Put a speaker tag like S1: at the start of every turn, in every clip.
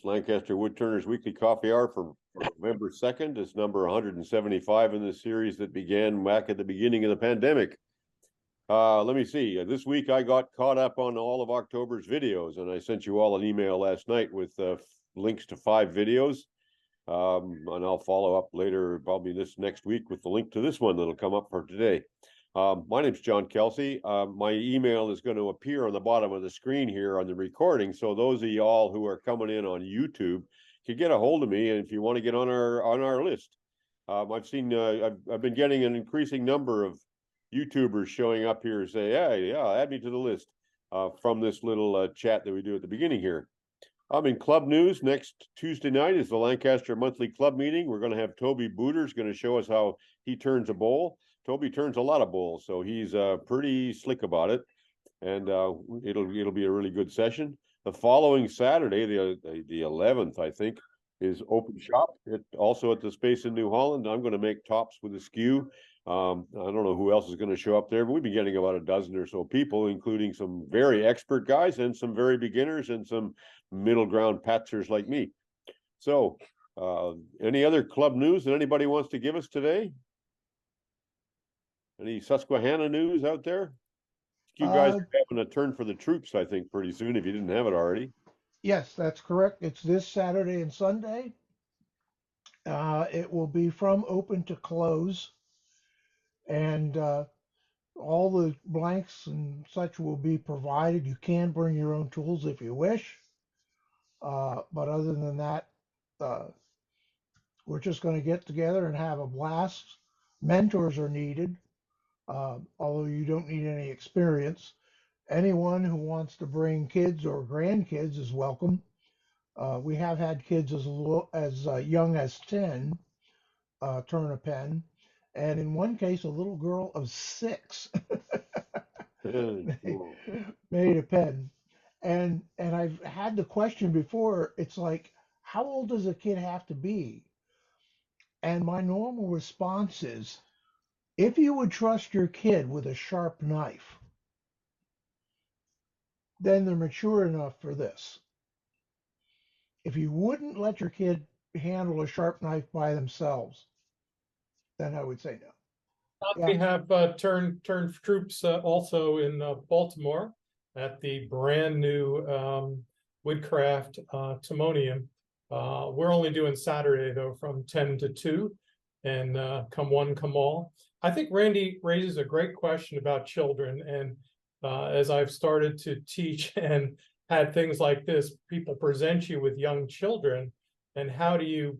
S1: Lancaster Woodturners Weekly Coffee Hour for November 2nd. It's number 175 in the series that began back at the beginning of the pandemic. Let me see. This week I got caught up on all of October's videos, and I sent you all an email last night with links to 5 videos. And I'll follow up later, probably this next week, with the link to this one that'll come up for today. My name's John Kelsey. My email is going to appear on the bottom of the screen here on the recording. So those of y'all who are coming in on YouTube can get a hold of me, and if you want to get on our list. I've been getting an increasing number of YouTubers showing up here and say, "Hey, yeah, add me to the list," from this little chat that we do at the beginning here. In club news, next Tuesday night is the Lancaster monthly club meeting. We're going to have Toby Bouder is going to show us how he turns a bowl. Toby turns a lot of bowls, so he's pretty slick about it, and it'll be a really good session. The following Saturday, the 11th, I think, is open shop. Also at the space in New Holland. I'm going to make tops with a skew. I don't know who else is going to show up there, but we've been getting about a dozen or so people, including some very expert guys and some very beginners and some middle ground patzers like me. So, any other club news that anybody wants to give us today? Any Susquehanna news out there? You guys are having a turn for the troops, I think, pretty soon, if you didn't have it already.
S2: Yes, that's correct. It's this Saturday and Sunday. It will be from open to close, and all the blanks and such will be provided. You can bring your own tools if you wish, but other than that, we're just going to get together and have a blast. Mentors are needed, although you don't need any experience. Anyone who wants to bring kids or grandkids is welcome. We have had kids as young as 10 turn a pen, and in one case, a little girl of 6 made a pen. And I've had the question before. It's like, how old does a kid have to be? And my normal response is, if you would trust your kid with a sharp knife, then they're mature enough for this. If you wouldn't let your kid handle a sharp knife by themselves, then I would say no.
S3: We have turned troops also in Baltimore at the brand new Woodcraft Timonium. We're only doing Saturday though, from 10 to 2, and come one, come all. I think Randy raises a great question about children, and as I've started to teach and had things like this, people present you with young children, and how do you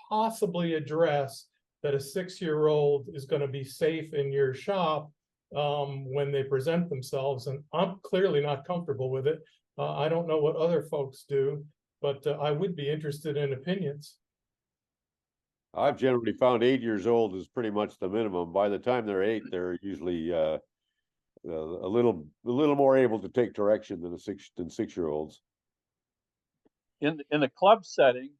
S3: possibly address that a 6-year-old is going to be safe in your shop when they present themselves? And I'm clearly not comfortable with it. I don't know what other folks do, but I would be interested in opinions.
S1: I've generally found 8 years old is pretty much the minimum. By the time they're 8, they're usually a little more able to take direction than 6-year-olds.
S4: In the club setting,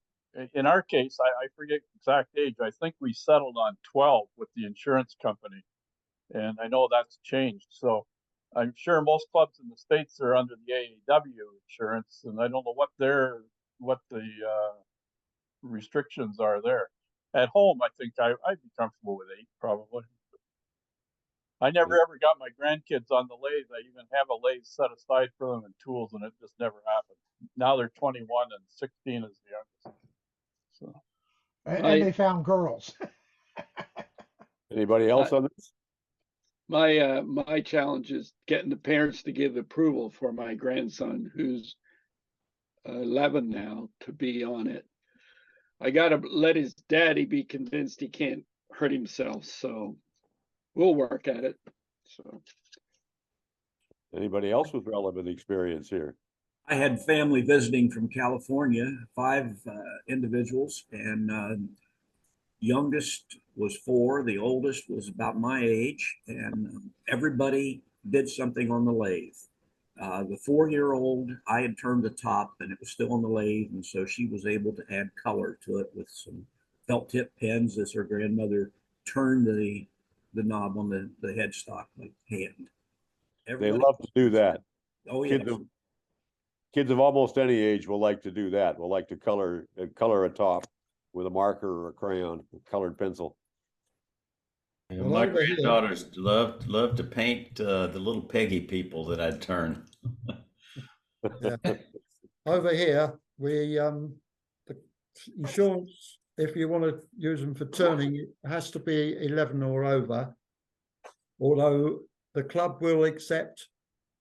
S4: in our case, I forget exact age. I think we settled on 12 with the insurance company, and I know that's changed. So I'm sure most clubs in the States are under the AAW insurance, and I don't know what the restrictions are there. At home, I think I'd be comfortable with 8 probably. I never ever got my grandkids on the lathe. I even have a lathe set aside for them and tools, and it just never happened. Now they're 21 and 16 is the youngest. So,
S2: and they found girls.
S1: Anybody else on this?
S5: My challenge is getting the parents to give approval for my grandson, who's 11 now, to be on it. I got to let his daddy be convinced he can't hurt himself. So we'll work at it. So,
S1: anybody else with relevant experience here?
S6: I had family visiting from California, 5 individuals, and youngest was 4, the oldest was about my age, and everybody did something on the lathe. The 4-year-old, I had turned the top and it was still on the lathe, and so she was able to add color to it with some felt tip pens as her grandmother turned the knob on the headstock like hand.
S1: They love to do that.
S6: Oh yeah.
S1: kids of almost any age will like to do that. Will like to color a top with a marker or a crayon, a colored pencil.
S7: Yeah,
S2: Well,
S7: my
S2: over here-
S7: granddaughters loved to paint the little Peggy people that I'd turn.
S8: Yeah. Over here, we the insurance, if you want to use them for turning, it has to be 11 or over. Although the club will accept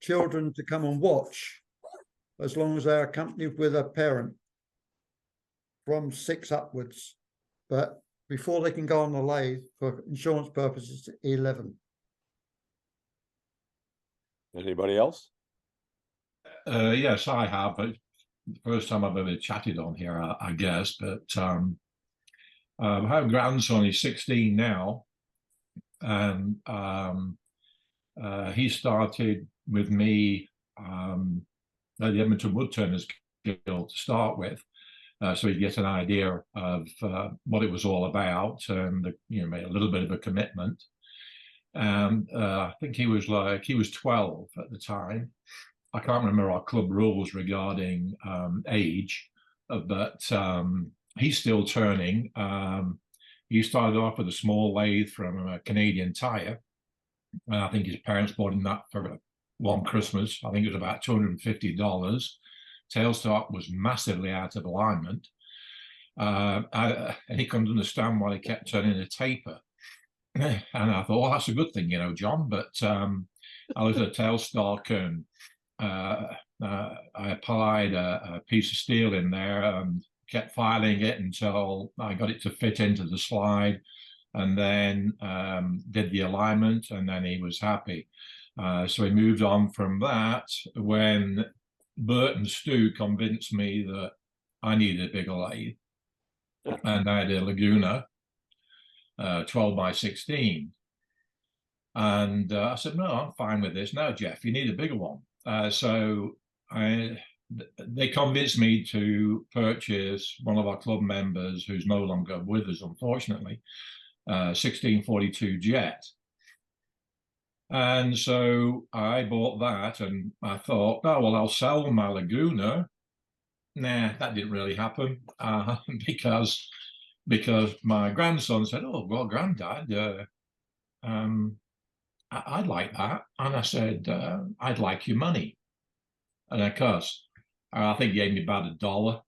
S8: children to come and watch, as long as they're accompanied with a parent from 6 upwards. But before they can go on the lathe, for insurance purposes, 11.
S1: Anybody else?
S9: Yes, I have. But first time I've ever chatted on here, I guess. But I have a grandson. He's 16 now, and he started with me at the Edmonton Woodturners Guild to start with, so he'd get an idea of what it was all about, and made a little bit of a commitment. And I think he was 12 at the time. I can't remember our club rules regarding age, but he's still turning. He started off with a small lathe from a Canadian Tire. I think his parents bought him that for one Christmas. I think it was about $250. Tailstock was massively out of alignment. And he couldn't understand why they kept turning a taper. And I thought, well, that's a good thing, John. But I looked at the tailstock, and I applied a piece of steel in there and kept filing it until I got it to fit into the slide, and then did the alignment, and then he was happy. So we moved on from that when Bert and Stu convinced me that I needed a bigger lathe, and I had a Laguna 12 by 16. And I said, no, I'm fine with this. No, Jeff, you need a bigger one. So they convinced me to purchase one of our club members, who's no longer with us, unfortunately, 1642 Jet. And so I bought that, and I thought, oh, well, I'll sell my Laguna. Nah, that didn't really happen because my grandson said, oh, well, Granddad, I'd like that. And I said, I'd like your money. And of course, I think he gave me about $1.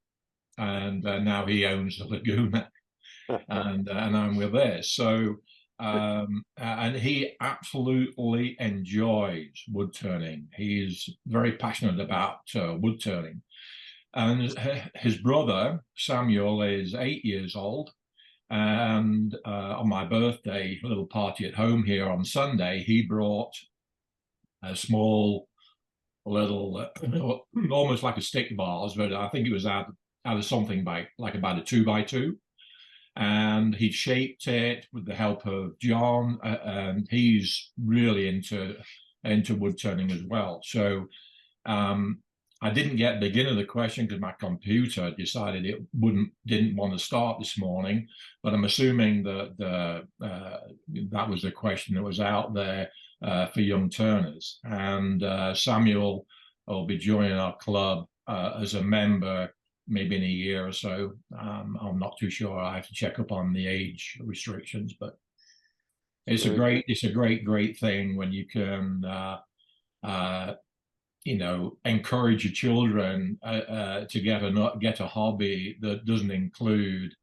S9: And now he owns the Laguna. and I'm with this. So, and he absolutely enjoys wood turning. He's very passionate about wood turning. And his brother, Samuel, is 8 years old. And on my birthday, a little party at home here on Sunday, he brought a small little, almost like a stick vase, but I think it was out of something like about a 2x2. And he shaped it with the help of John, and he's really into wood turning as well. So I didn't get the beginning of the question because my computer decided it didn't want to start this morning. But I'm assuming that that was the question that was out there for young turners. And Samuel will be joining our club as a member maybe in a year or so. I'm not too sure. I have to check up on the age restrictions, but it's a great thing when you can encourage your children to get a hobby that doesn't include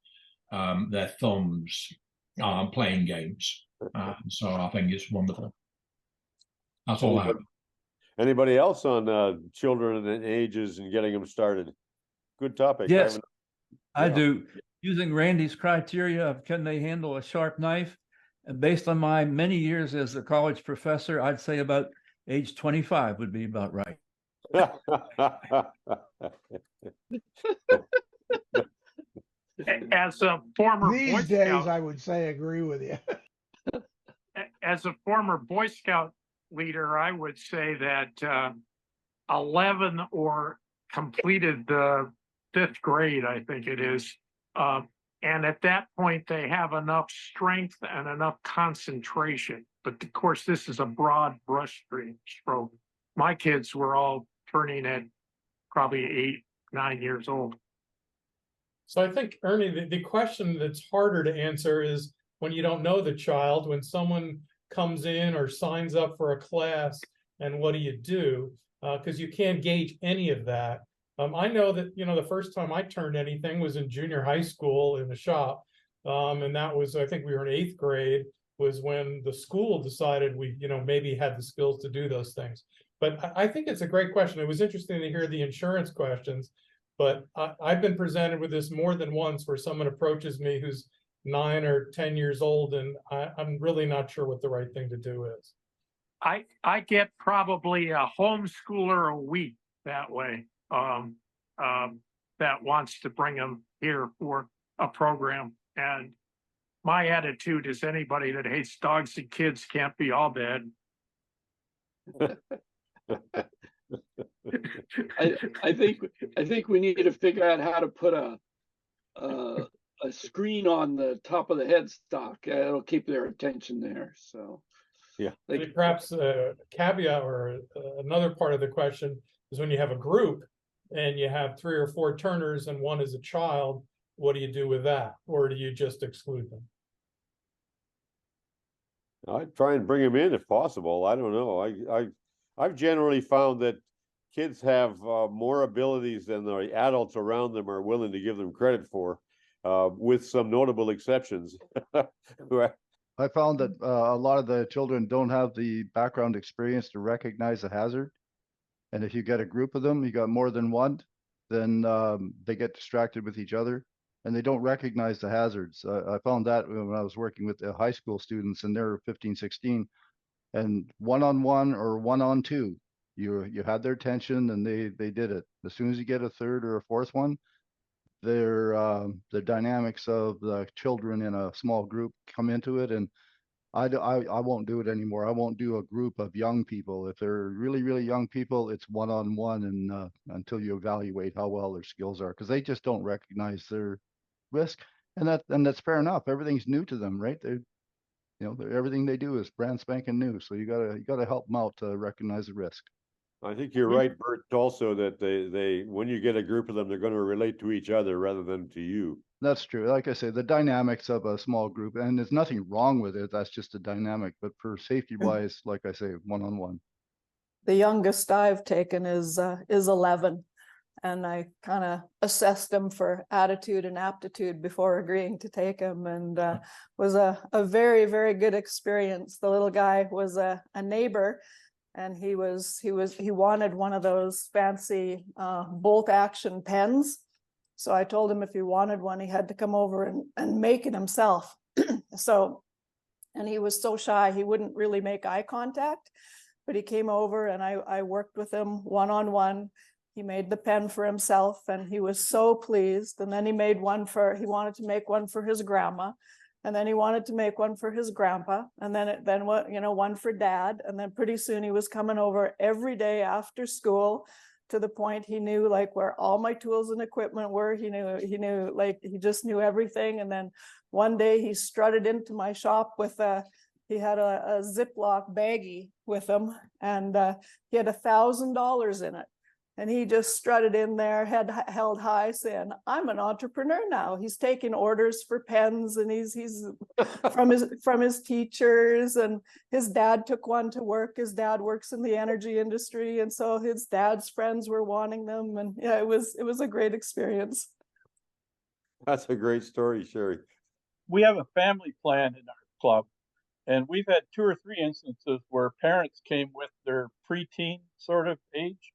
S9: their thumbs playing games. So I think it's wonderful. That's all I have.
S1: Anybody else on children and ages and getting them started? Good topic.
S10: Yes, I do. Using Randy's criteria of can they handle a sharp knife, and based on my many years as a college professor, I'd say about age 25 would be about right.
S11: As a former
S2: These
S11: Boy
S2: days,
S11: Scout,
S2: I would say agree with you.
S11: as a former Boy Scout leader, I would say that 11 or completed the 5th grade, I think it is. And at that point, they have enough strength and enough concentration. But of course, this is a broad brush stroke. My kids were all turning at probably 8, 9 years old.
S3: So I think, Ernie, the question that's harder to answer is when you don't know the child, when someone comes in or signs up for a class, and what do? Because you can't gauge any of that. I know that, the first time I turned anything was in junior high school in the shop. And that was, I think we were in 8th grade, was when the school decided we, maybe had the skills to do those things. But I think it's a great question. It was interesting to hear the insurance questions, but I've been presented with this more than once where someone approaches me who's 9 or 10 years old, and I'm really not sure what the right thing to do is.
S11: I get probably a homeschooler a week that way, that wants to bring them here for a program. And my attitude is anybody that hates dogs and kids can't be all bad.
S5: I think we need to figure out how to put a screen on the top of the headstock. It'll keep their attention there. So
S1: yeah,
S3: perhaps a caveat or another part of the question is when you have a group and you have 3 or 4 turners and one is a child, what do you do with that, or do you just exclude them?
S1: I'd try and bring them in if possible. I don't know. I've generally found that kids have more abilities than the adults around them are willing to give them credit for, with some notable exceptions.
S12: I found that a lot of the children don't have the background experience to recognize the hazard. And if you get a group of them, you got more than one, then they get distracted with each other and they don't recognize the hazards. I found that when I was working with the high school students and they're 15, 16, and one-on-one or one-on-two, you had their attention and they did it. As soon as you get a third or a fourth one, the dynamics of the children in a small group come into it, and I won't do it anymore. I won't do a group of young people. If they're really, really young people, it's one-on-one, and until you evaluate how well their skills are, because they just don't recognize their risk, and that's fair enough. Everything's new to them, right? Everything they do is brand spanking new, so you gotta help them out to recognize the risk.
S1: I think you're right, Bert, also that they when you get a group of them, they're going to relate to each other rather than to you.
S12: That's true. Like I say, the dynamics of a small group, and there's nothing wrong with it. That's just a dynamic. But for safety wise, like I say, one-on-one.
S13: The youngest I've taken is 11, and I kind of assessed him for attitude and aptitude before agreeing to take him, and was a very, very good experience. The little guy was a neighbor. And he wanted one of those fancy bolt action pens. So I told him if he wanted one, he had to come over and make it himself. And he was so shy, he wouldn't really make eye contact, but he came over and I worked with him one-on-one. He made the pen for himself and he was so pleased. And then he wanted to make one for his grandma. And then he wanted to make one for his grandpa, and then one for dad. And then pretty soon he was coming over every day after school, to the point he knew like where all my tools and equipment were. He knew like he just knew everything. And then one day he strutted into my shop with he had a Ziploc baggie with him, and he had $1,000 in it. And he just strutted in there, head held high, saying, "I'm an entrepreneur now." He's taking orders for pens, and he's from his teachers, and his dad took one to work. His dad works in the energy industry, and so his dad's friends were wanting them. And yeah, it was a great experience.
S1: That's a great story, Sherry.
S4: We have a family plan in our club, and we've had 2 or 3 instances where parents came with their preteen sort of age.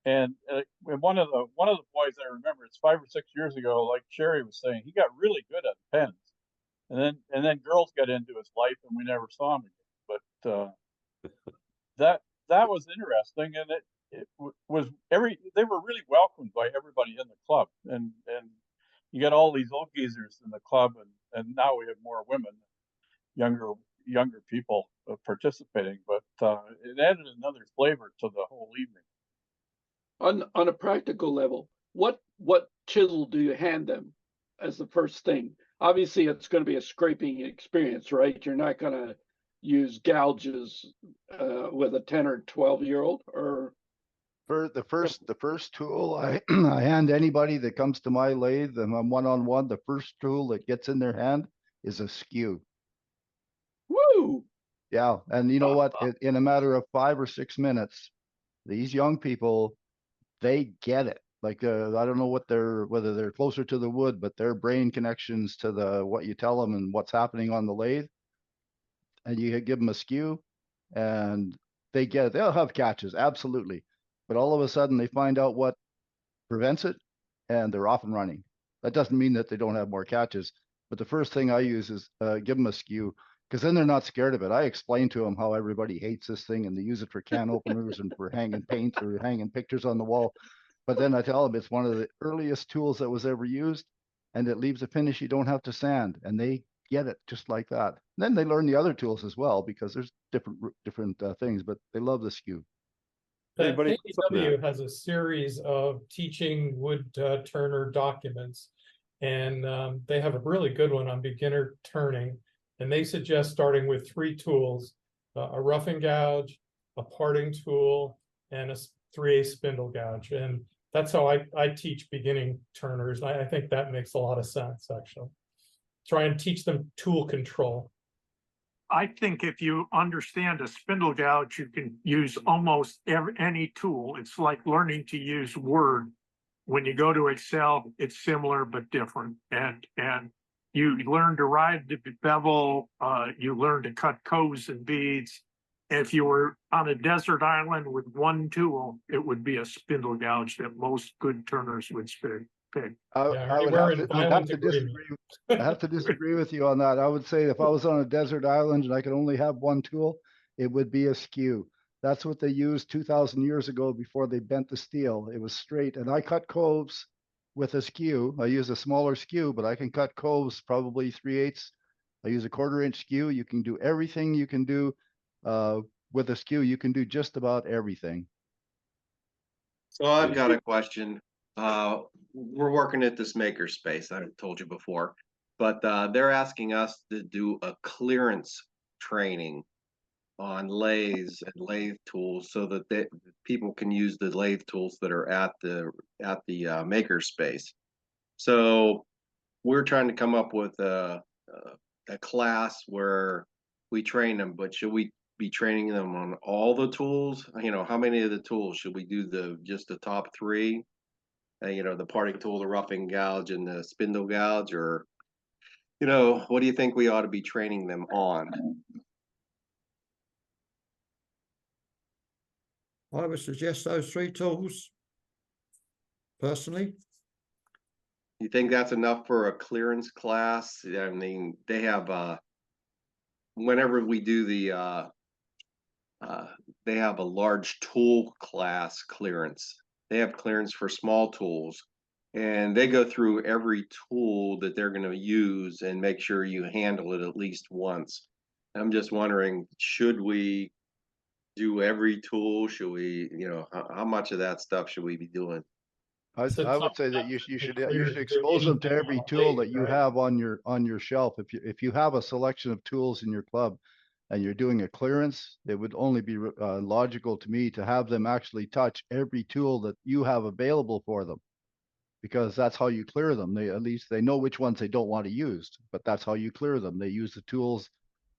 S4: And one of the boys, I remember, it's 5 or 6 years ago, like Sherry was saying, he got really good at pens, and then girls got into his life, and we never saw him again. But that was interesting, and it was they were really welcomed by everybody in the club, and you got all these old geezers in the club, and now we have more women, younger people participating, but it added another flavor to the whole evening.
S5: On a practical level, what chisel do you hand them as the first thing? Obviously, it's going to be a scraping experience, right? You're not going to use gouges with a 10 or 12-year-old, or
S12: For the first tool I I hand anybody that comes to my lathe and I'm one-on-one, the first tool that gets in their hand is a skew.
S5: Woo!
S12: Yeah, and you know what? In a matter of 5 or 6 minutes, these young people, they get it. Like I don't know whether they're closer to the wood, but their brain connections to the what you tell them and what's happening on the lathe, and you give them a skew, and they get it. They'll have catches, absolutely, but all of a sudden they find out what prevents it, and they're off and running. That doesn't mean that they don't have more catches, but the first thing I use is give them a skew, because then they're not scared of it. I explain to them how everybody hates this thing and they use it for can openers and for hanging paint or hanging pictures on the wall. But then I tell them it's one of the earliest tools that was ever used, and it leaves a finish you don't have to sand, and they get it just like that. Then they learn the other tools as well, because there's different things, but they love the skew.
S1: Anybody?
S3: KW has a series of teaching wood turner documents, and they have a really good one on beginner turning. And they suggest starting with 3 tools: a roughing gouge, a parting tool, and a 3/8 spindle gouge. And that's how I teach beginning turners. I think that makes a lot of sense, actually. Try and teach them tool control.
S11: I think if you understand a spindle gouge, you can use almost any tool. It's like learning to use Word. When you go to Excel, it's similar but different. And you learn to ride the bevel, you learn to cut coves and beads. If you were on a desert island with one tool, it would be a spindle gouge that most good turners would pick.
S12: I would have to disagree. I have to disagree with you on that. I would say if I was on a desert island and I could only have one tool, it would be a skew. That's what they used 2,000 years ago before they bent the steel. It was straight, and I cut coves with a skew. I use a smaller skew, but I can cut coves probably 3/8. I use a 1/4 inch skew. You can do everything you can do with a skew. You can do just about everything.
S14: So I've got a question. We're working at this makerspace, I've told you before, but they're asking us to do a clearance training on lathes and lathe tools so that people can use the lathe tools that are at the makerspace. So we're trying to come up with a class where we train them, but should we be training them on all the tools? You know, how many of the tools should we do? Just the top 3? You know, the parting tool, the roughing gouge, and the spindle gouge, or, you know, what do you think we ought to be training them on?
S8: I would suggest those 3 tools, personally.
S14: You think that's enough for a clearance class? I mean, they have, whenever we do they have a large tool class clearance. They have clearance for small tools, and they go through every tool that they're going to use and make sure you handle it at least once. I'm just wondering, should we do every tool? Should we, you know, how much of that stuff should we be doing?
S12: I would say that you should expose them to every tool that you have on your shelf. If you have a selection of tools in your club and you're doing a clearance, it would only be logical to me to have them actually touch every tool that you have available for them, because that's how you clear them. At least they know which ones they don't want to use, but that's how you clear them. They use the tools,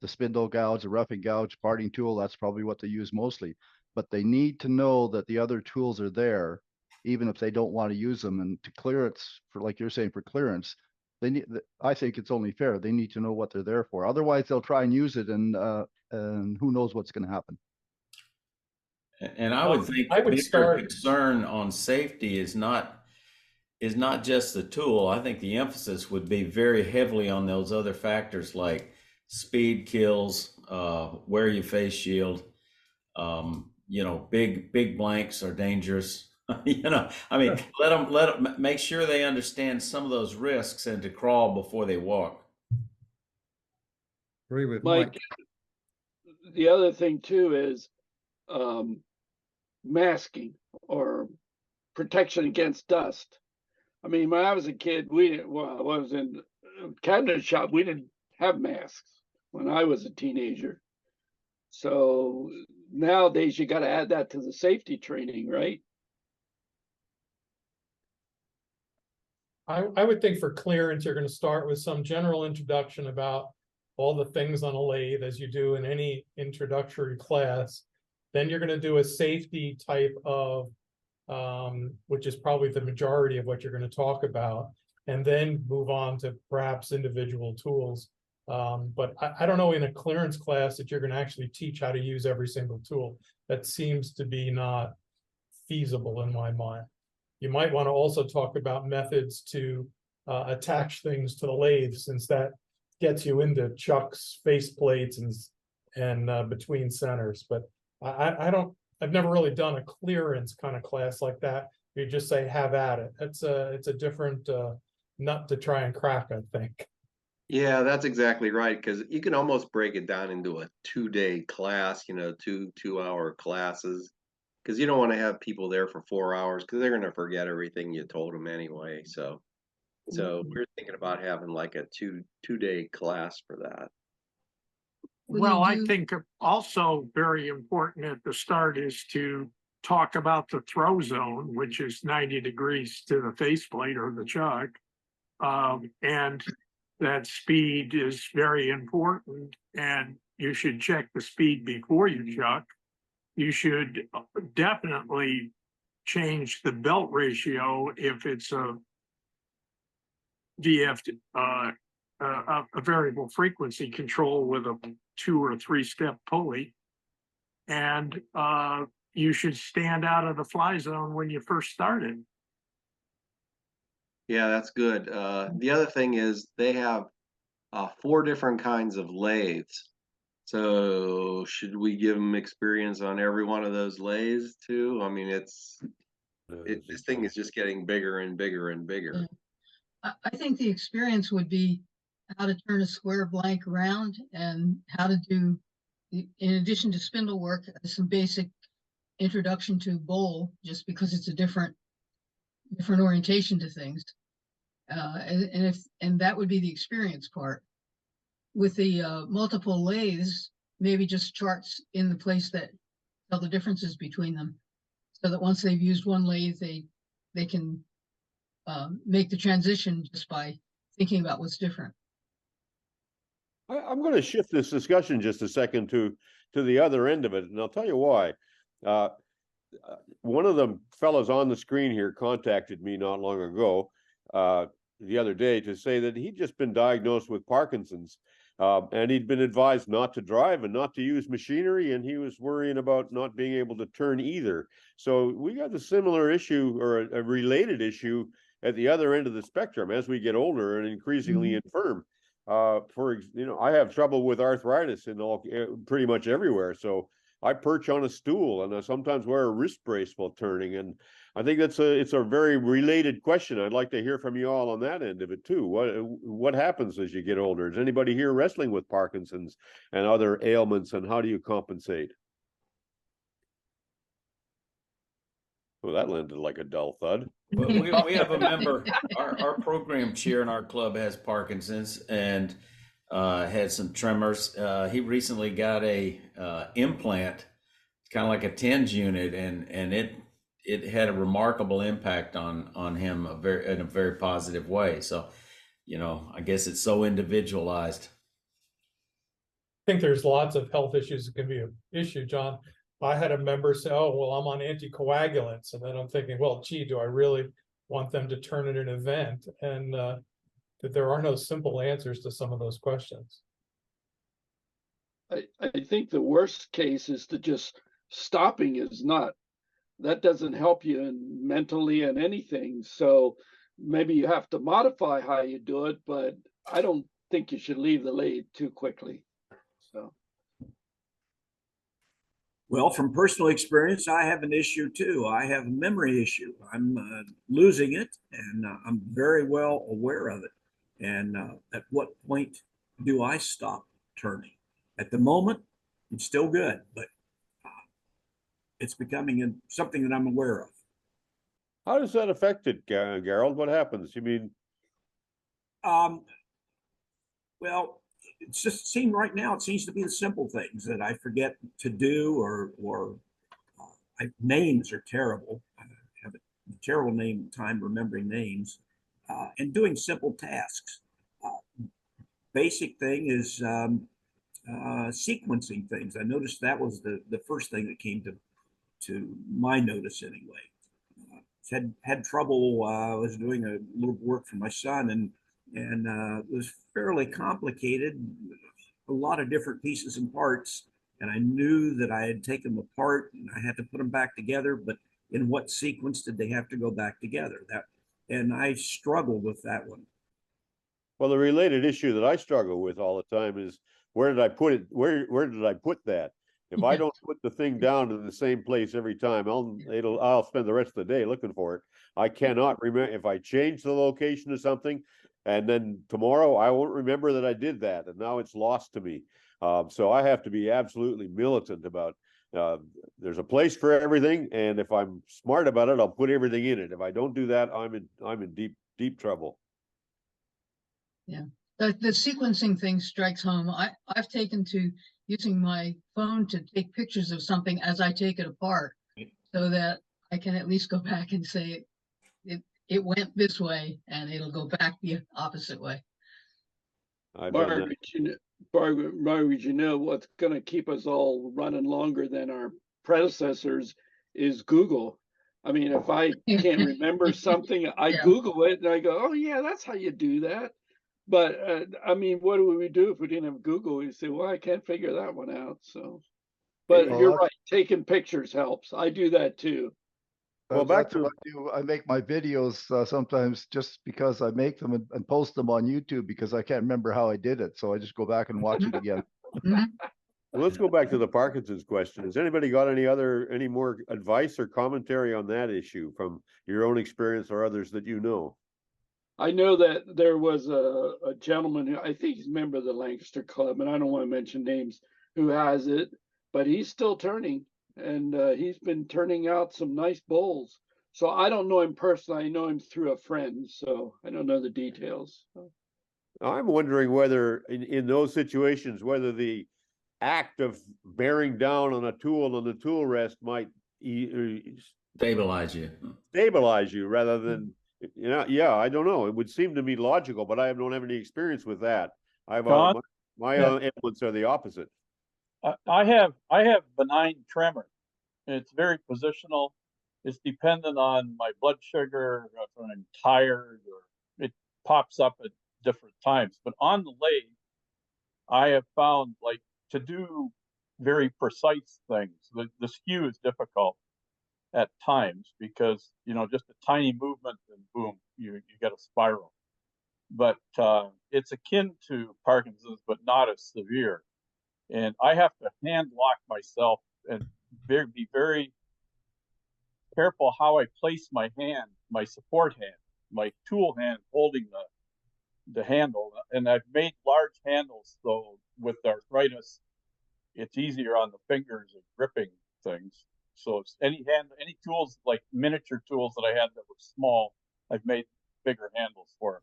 S12: the spindle gouge, the roughing gouge, parting tool. That's probably what they use mostly, but they need to know that the other tools are there, even if they don't want to use them. And to clearance, for like you're saying, for clearance, they need, I think it's only fair. They need to know what they're there for. Otherwise they'll try and use it, and who knows what's going to happen.
S7: And I would think the bigger concern on safety is not just the tool. I think the emphasis would be very heavily on those other factors like speed kills, wear your face shield, you know, big blanks are dangerous. You know, I mean, let them make sure they understand some of those risks and to crawl before they walk.
S8: Agree with
S5: Mike. The other thing too is masking or protection against dust. I mean, when I was a kid, I was in a cabinet shop, we didn't have masks when I was a teenager. So nowadays you got to add that to the safety training, right?
S3: I would think for clearance, you're going to start with some general introduction about all the things on a lathe, as you do in any introductory class. Then you're going to do a safety type of, which is probably the majority of what you're going to talk about, and then move on to perhaps individual tools. But I don't know in a clearance class that you're going to actually teach how to use every single tool. That seems to be not feasible in my mind. You might want to also talk about methods to attach things to the lathe, since that gets you into chucks, face plates, and between centers. But I've never really done a clearance kind of class like that. You just say, have at it. It's a different nut to try and crack, I think.
S14: Yeah, that's exactly right. Because you can almost break it down into a 2-day class, you know, two-hour classes. Because you don't want to have people there for 4 hours because they're going to forget everything you told them anyway. So we're thinking about having like a two-day class for that.
S11: Well, I think also very important at the start is to talk about the throw zone, which is 90 degrees to the faceplate or the chuck. And that speed is very important, and you should check the speed before you chuck. You should definitely change the belt ratio if it's a VF, a variable frequency control with a 2 or 3 step pulley. And you should stand out of the fly zone when you first started.
S14: Yeah, that's good. The other thing is they have 4 different kinds of lathes. So should we give them experience on every one of those lathes too? I mean, this thing is just getting bigger and bigger and bigger.
S15: I think the experience would be how to turn a square blank around and how to do, in addition to spindle work, some basic introduction to bowl, just because it's a different orientation to things. And that would be the experience part. With the multiple lathes, maybe just charts in the place that tell the differences between them, so that once they've used one lathe, they can make the transition just by thinking about what's different.
S1: I'm going to shift this discussion just a second to the other end of it, and I'll tell you why. One of the fellows on the screen here contacted me not long ago, the other day, to say that he'd just been diagnosed with Parkinson's, and he'd been advised not to drive and not to use machinery, and he was worrying about not being able to turn either. So we got a similar issue, or a related issue, at the other end of the spectrum as we get older and increasingly infirm. I have trouble with arthritis in pretty much everywhere. So I perch on a stool, and I sometimes wear a wrist brace while turning. And I think it's a very related question. I'd like to hear from you all on that end of it too. What happens as you get older? Is anybody here wrestling with Parkinson's and other ailments, and how do you compensate? Oh, that landed like a dull thud.
S7: Well, we have a member, our program chair in our club has Parkinson's and had some tremors. He recently got a implant, kind of like a TENS unit, and it had a remarkable impact on him in a very positive way. So, I guess it's so individualized.
S3: I think there's lots of health issues that can be an issue, John. I had a member say, oh, well, I'm on anticoagulants. And then I'm thinking, well, gee, do I really want them to turn in an event? And that there are no simple answers to some of those questions.
S5: I think the worst case is to just stopping that doesn't help you mentally and anything. So maybe you have to modify how you do it, but I don't think you should leave the lathe too quickly. So.
S6: Well, from personal experience, I have an issue too. I have a memory issue. I'm losing it, and I'm very well aware of it. And at what point do I stop turning? At the moment, it's still good, but it's becoming something that I'm aware of.
S1: How does that affect it, Garold? What happens? You mean?
S6: Well, it's just seemed right now, it seems to be the simple things that I forget to do, or names are terrible. I have a terrible time remembering names. and doing simple tasks. Basic thing is sequencing things. I noticed that was the first thing that came to my notice anyway. Had trouble. I was doing a little work for my son, and it was fairly complicated. A lot of different pieces and parts, and I knew that I had taken them apart and I had to put them back together. But in what sequence did they have to go back together? And I struggled with that one.
S1: Well, the related issue that I struggle with all the time is where did I put it? Where did I put that? If I don't put the thing down in the same place every time, I'll spend the rest of the day looking for it. I cannot remember if I change the location of something, and then tomorrow I won't remember that I did that, and now it's lost to me. So I have to be absolutely militant about. There's a place for everything, and if I'm smart about it, I'll put everything in it. If I don't do that, I'm in deep trouble.
S15: Yeah, the sequencing thing strikes home. I've taken to using my phone to take pictures of something as I take it apart, so that I can at least go back and say it went this way, and it'll go back the opposite way.
S5: Margaret, you know what's going to keep us all running longer than our predecessors is Google. I mean, if I can't remember something, I Google it and I go, oh yeah, that's how you do that. But I mean, what would we do if we didn't have Google? We say, well, I can't figure that one out. So, but you're right. Taking pictures helps. I do that too.
S12: Well, back to what I do. I make my videos sometimes just because I make them and post them on YouTube because I can't remember how I did it. So I just go back and watch it again.
S1: Well, let's go back to the Parkinson's question. Has anybody got any more advice or commentary on that issue from your own experience or others that you know?
S5: I know that there was a gentleman who I think he's a member of the Lancaster Club, and I don't want to mention names, who has it, but he's still turning, and he's been turning out some nice bowls. So I don't know him personally. I know him through a friend, so I don't know the details.
S1: I'm wondering whether in those situations, whether the act of bearing down on a tool on the tool rest might
S7: stabilize
S1: you rather than, I don't know. It would seem to me logical, but I don't have any experience with that. I have my implements are the opposite.
S4: I have benign tremor. It's very positional. It's dependent on my blood sugar, if I'm tired, or it pops up at different times. But on the lathe, I have found, like, to do very precise things. The skew is difficult at times because, just a tiny movement and boom, you get a spiral. But it's akin to Parkinson's, but not as severe. And I have to hand lock myself and be very careful how I place my hand, my support hand, my tool hand holding the handle. And I've made large handles, so with arthritis, it's easier on the fingers of gripping things. So it's any tools, like miniature tools that I had that were small, I've made bigger handles for them.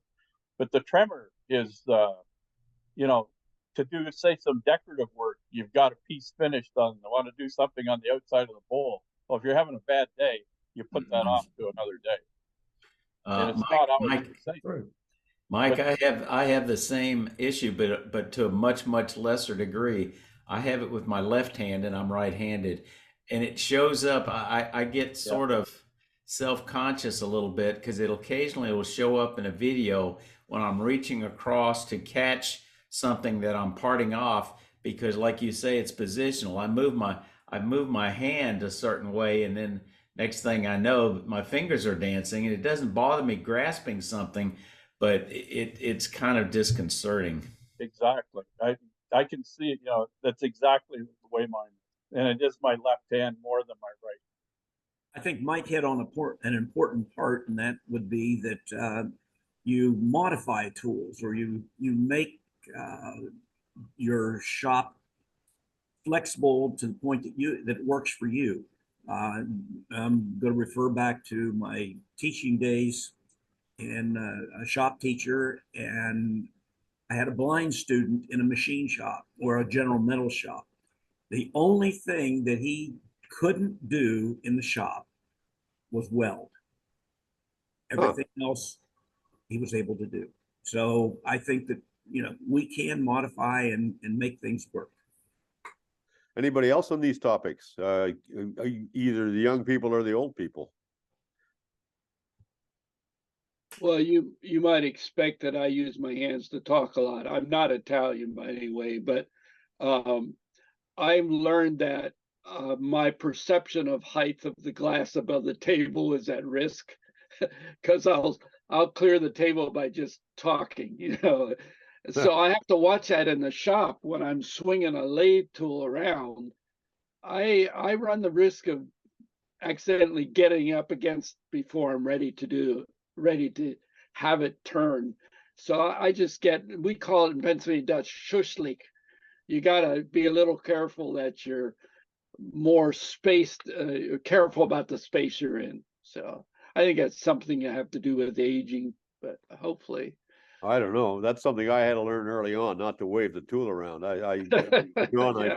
S4: But the tremor is, to do, say, some decorative work, you've got a piece finished on, I want to do something on the outside of the bowl. Well, if you're having a bad day, you put that off to another day. And it's not always safe.
S7: Mike, I have the same issue, but to a much lesser degree. I have it with my left hand, and I'm right-handed, and it shows up. I get sort of self-conscious a little bit because it will show up in a video when I'm reaching across to catch something that I'm parting off, because, like you say, it's positional. I move my hand a certain way, and then next thing I know, my fingers are dancing, and it doesn't bother me grasping something, but it's kind of disconcerting.
S4: Exactly. I can see it, that's exactly the way mine is. And it is my left hand more than my right.
S6: I think Mike hit on an important part, and that would be that you modify tools, or you make your shop flexible to the point that it works for you. I'm going to refer back to my teaching days and a shop teacher, and I had a blind student in a machine shop or a General Metal shop. The only thing that he couldn't do in the shop was weld. Everything else he was able to do. So I think that, we can modify and make things work.
S1: Anybody else on these topics? Either the young people or the old people?
S5: Well, you might expect that I use my hands to talk a lot. I'm not Italian by any way, but I've learned that my perception of height of the glass above the table is at risk, because I'll clear the table by just talking, So I have to watch that in the shop when I'm swinging a lathe tool around. I run the risk of accidentally getting up against before I'm ready to have it turn. So I just we call it in Pennsylvania Dutch, schusselijk. You got to be a little careful that you're more spaced, careful about the space you're in. So I think that's something you have to do with aging, but hopefully.
S1: I don't know. That's something I had to learn early on, not to wave the tool around. I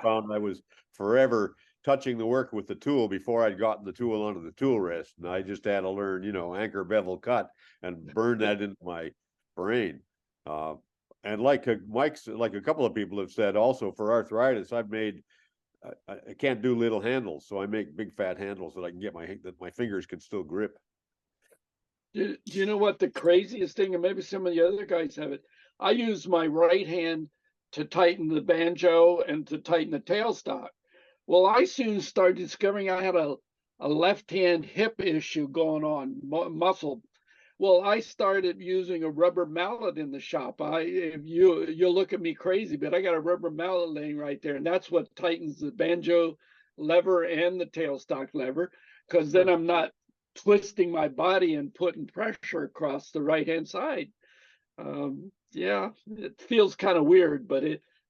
S1: found I was forever touching the work with the tool before I'd gotten the tool onto the tool rest. And I just had to learn, anchor, bevel, cut, and burn that into my brain. And like Mike's, like a couple of people have said also, for arthritis, I've made, I can't do little handles. So I make big fat handles that I can that my fingers can still grip.
S5: Do you know what the craziest thing, and maybe some of the other guys have it? I use my right hand to tighten the banjo and to tighten the tailstock. Well, I soon started discovering I had a left hand hip issue going on, muscle. Well, I started using a rubber mallet in the shop. You'll look at me crazy, but I got a rubber mallet laying right there, and that's what tightens the banjo lever and the tailstock lever, because then I'm not twisting my body and putting pressure across the right hand side. Yeah, it feels kind of weird, but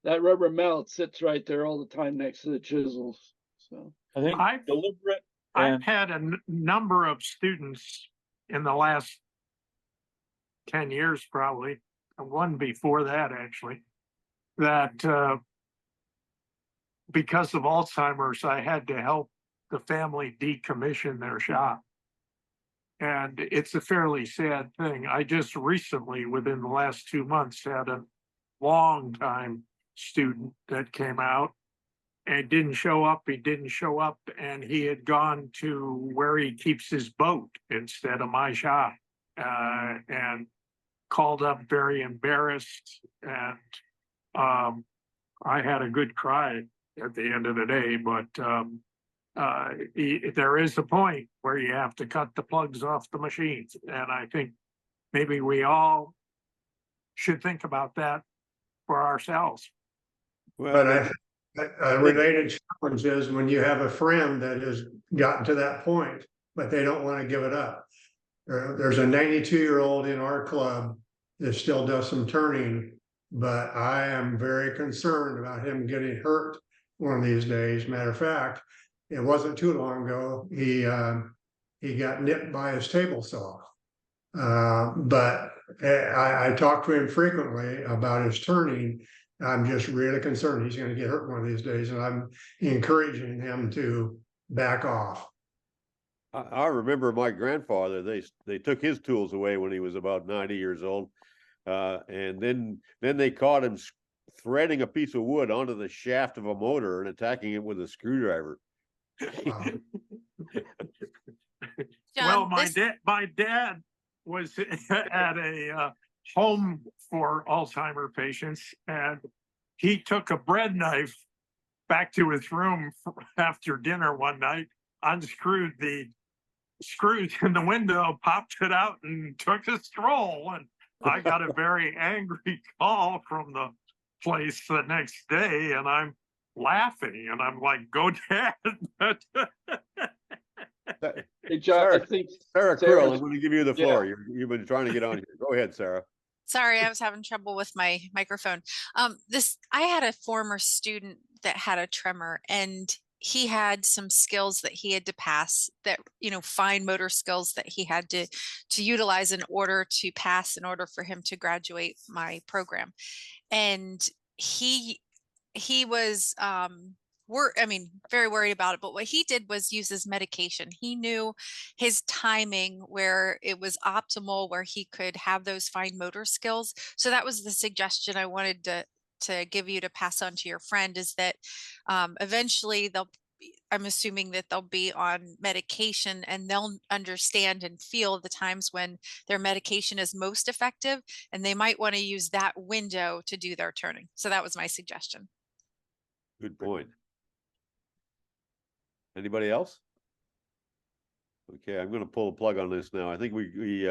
S5: that rubber mallet sits right there all the time next to the chisels. So
S4: I think deliberate.
S11: I've had a number of students in the last 10 years, probably, one before that actually, that because of Alzheimer's, I had to help the family decommission their shop. And it's a fairly sad thing. I just recently, within the last 2 months, had a long-time student that came out and didn't show up. He didn't show up, and he had gone to where he keeps his boat instead of my shop, and called up very embarrassed. And I had a good cry at the end of the day, but there is a point where you have to cut the plugs off the machines. And I think maybe we all should think about that for ourselves.
S16: But a related challenge is when you have a friend that has gotten to that point, but they don't want to give it up. There's a 92-year-old in our club that still does some turning, but I am very concerned about him getting hurt one of these days. Matter of fact, it wasn't too long ago, he got nipped by his table saw. But I talk to him frequently about his turning. I'm just really concerned he's going to get hurt one of these days, and I'm encouraging him to back off.
S1: I remember my grandfather, they took his tools away when he was about 90 years old. And then they caught him threading a piece of wood onto the shaft of a motor and attacking it with a screwdriver.
S11: Well, my dad was at a home for Alzheimer patients, and he took a bread knife back to his room after dinner one night, unscrewed the screws in the window, popped it out, and took a stroll. And I got a very angry call from the place the next day, and I'm laughing, and I'm like, "Go, Dad!"
S5: Hey, John,
S1: Sarah,
S5: I think
S1: Sarah Krill, I'm going to give you the floor. You've been trying to get on here. Go ahead, Sarah.
S17: Sorry, I was having trouble with my microphone. I had a former student that had a tremor, and he had some skills that he had to pass, that, fine motor skills that he had to utilize in order to pass, in order for him to graduate my program. And he was very worried about it. But what he did was use his medication. He knew his timing where it was optimal, where he could have those fine motor skills. So that was the suggestion I wanted to give you to pass on to your friend, is that eventually I'm assuming that they'll be on medication, and they'll understand and feel the times when their medication is most effective, and they might want to use that window to do their turning. So that was my suggestion.
S1: Good point. Anybody else? Okay, I'm going to pull the plug on this now. I think we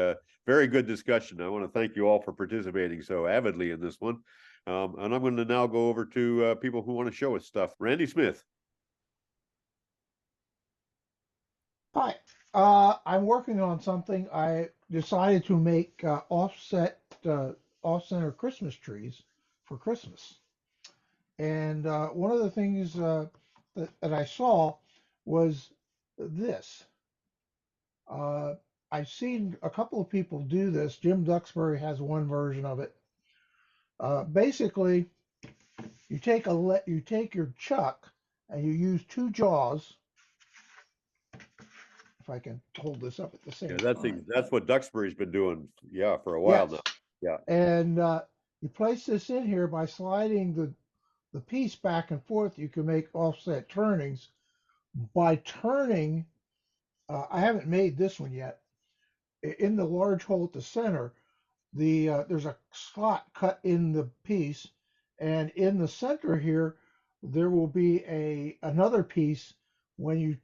S1: very good discussion. I want to thank you all for participating so avidly in this one. And I'm going to now go over to people who want to show us stuff. Randy Smith.
S2: Hi, I'm working on something. I decided to make off-center Christmas trees for Christmas. And one of the things that I saw was this. I've seen a couple of people do this. Jim Duxbury has one version of it. Basically, you take your chuck and you use two jaws. If I can hold this up at the same time.
S1: That's what Duxbury's been doing, for a while now. Yeah.
S2: And you place this in here by sliding the piece back and forth. You can make offset turnings. By turning, I haven't made this one yet. In the large hole at the center, there's a slot cut in the piece, and in the center here, there will be another piece. When you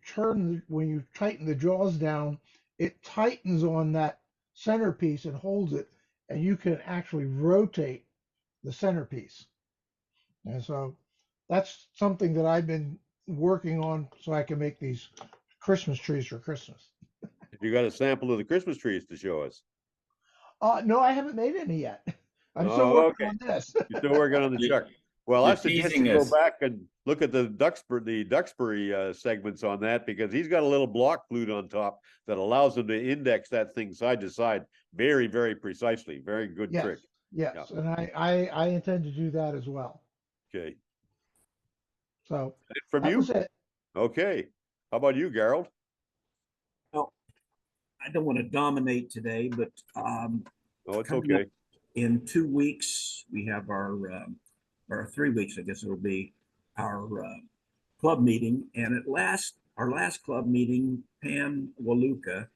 S2: tighten the jaws down, it tightens on that centerpiece and holds it, and you can actually rotate the centerpiece. And so that's something that I've been working on so I can make these Christmas trees for Christmas.
S1: You got a sample of the Christmas trees to show us?
S2: No, I haven't made any yet. I'm still working on this.
S1: You're still working on the chuck. Well, I suggest you go back and look at the Duxbury segments on that, because he's got a little block flute on top that allows him to index that thing side to side very, very precisely. Very good trick.
S2: Yes, yeah. And I intend to do that as well.
S1: Okay.
S2: So
S1: from you?
S2: Was it.
S1: Okay. How about you, Garold?
S6: Well, I don't want to dominate today, but
S1: it's okay.
S6: In 2 weeks, we have or 3 weeks, I guess it'll be, our club meeting. And our last club meeting, Pam Waluka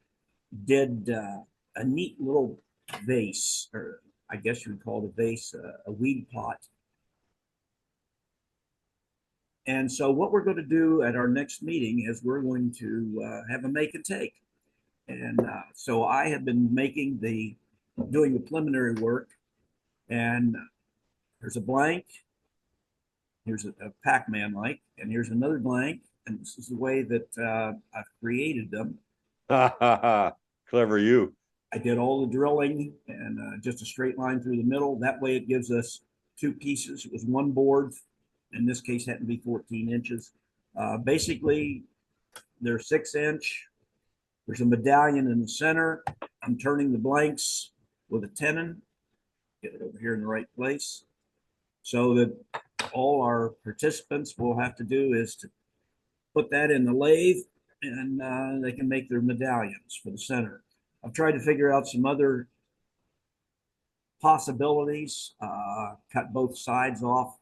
S6: did a neat little vase, or I guess you would call it a vase, a weed pot. And so what we're going to do at our next meeting is we're going to have a make and take. And so I have been doing the preliminary work, and there's a blank. Here's a Pac-Man like, and here's another blank. And this is the way that I've created them.
S1: Clever you.
S6: I did all the drilling and just a straight line through the middle. That way it gives us two pieces. It was one board. In this case, had to be 14 inches. Basically, they're 6-inch. There's a medallion in the center. I'm turning the blanks with a tenon. Get it over here in the right place. So that all our participants will have to do is to put that in the lathe, and they can make their medallions for the center. I've tried to figure out some other possibilities. Cut both sides off.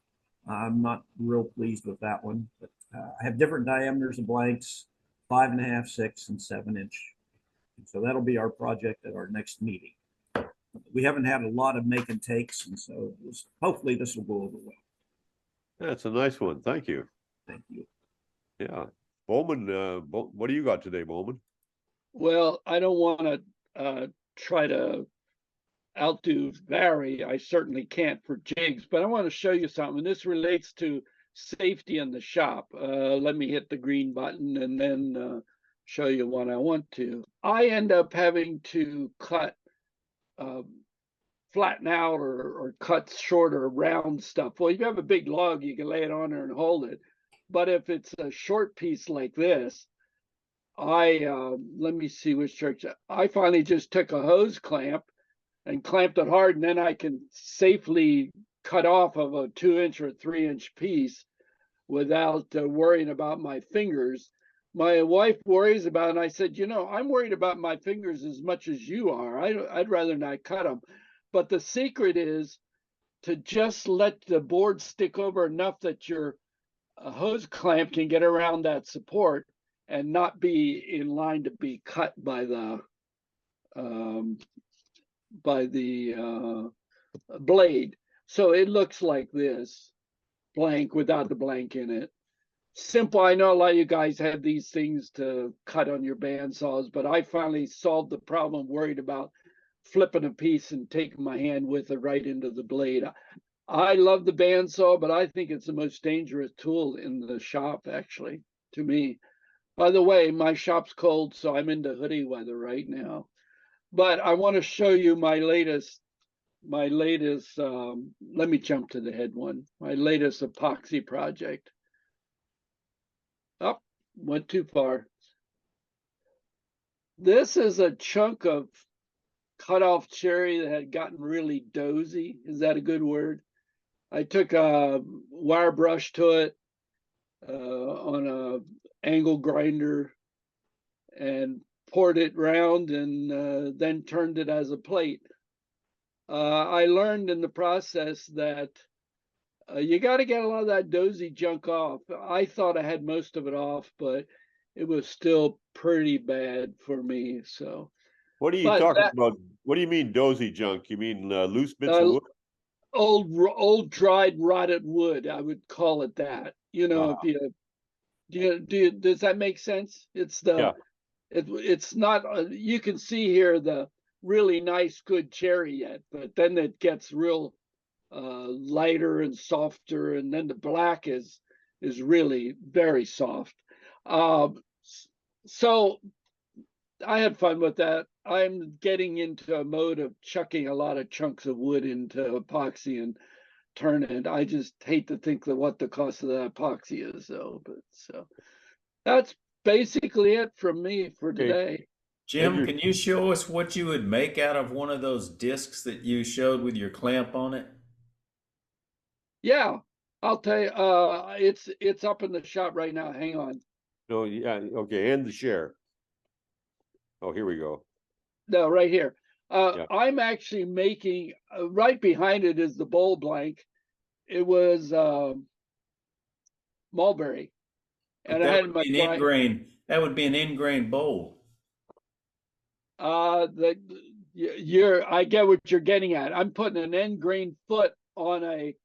S6: I'm not real pleased with that one, but I have different diameters of blanks, 5.5, 6, and 7-inch. So that'll be our project at our next meeting. We haven't had a lot of make and takes, and so hopefully this will go over well.
S1: That's a nice one. Thank you.
S6: Thank you.
S1: Yeah. Bowman, what do you got today, Bowman?
S5: Well, I don't want to try to outdo Barry. I certainly can't for jigs, but I want to show you something. This relates to safety in the shop. Let me hit the green button and then show you what I want to. I end up having to cut, flatten out or cut shorter round stuff. Well, you have a big log, you can lay it on there and hold it. But if it's a short piece like this, let me see which church. I finally just took a hose clamp and clamped it hard, and then I can safely cut off of a 2-inch or 3-inch piece without worrying about my fingers. My wife worries about it, and I said, you know, I'm worried about my fingers as much as you are. I'd rather not cut them. But the secret is to just let the board stick over enough that your hose clamp can get around that support and not be in line to be cut by the blade. So it looks like this, blank without the blank in it. Simple. I know a lot of you guys have these things to cut on your bandsaws, but I finally solved the problem, worried about flipping a piece and taking my hand with it right into the blade. I love the bandsaw, but I think it's the most dangerous tool in the shop, actually, to me. By the way, my shop's cold, so I'm into hoodie weather right now. But I want to show you my latest, let me jump to the head one, my latest epoxy project. Oh, went too far. This is a chunk of cut off cherry that had gotten really dozy. Is that a good word? I took a wire brush to it on a angle grinder and poured it round and then turned it as a plate. I learned in the process that you got to get a lot of that dozy junk off. I thought I had most of it off, but it was still pretty bad for me. So,
S1: what are you talking about? What do you mean dozy junk? You mean loose bits of wood?
S5: Old dried rotted wood, I would call it that. You know, if you does that make sense? It's the it's not you can see here the really nice good cherry yet, but then it gets real lighter and softer, and then the black is really very soft. So I had fun with that. I'm getting into a mode of chucking a lot of chunks of wood into epoxy and turn it. I just hate to think that what the cost of that epoxy is, though. But so that's basically it from me for today.
S7: Jim, can you show us what you would make out of one of those discs that you showed with your clamp on it?
S5: Yeah, I'll tell you. It's up in the shop right now. Hang on.
S1: No, yeah, okay, and the share. Oh, here we go.
S5: No, right here. I'm actually making right behind it is the bowl blank. It was mulberry, and I had my
S7: that would be an ingrain bowl.
S5: I get what you're getting at. I'm putting an end grain foot on a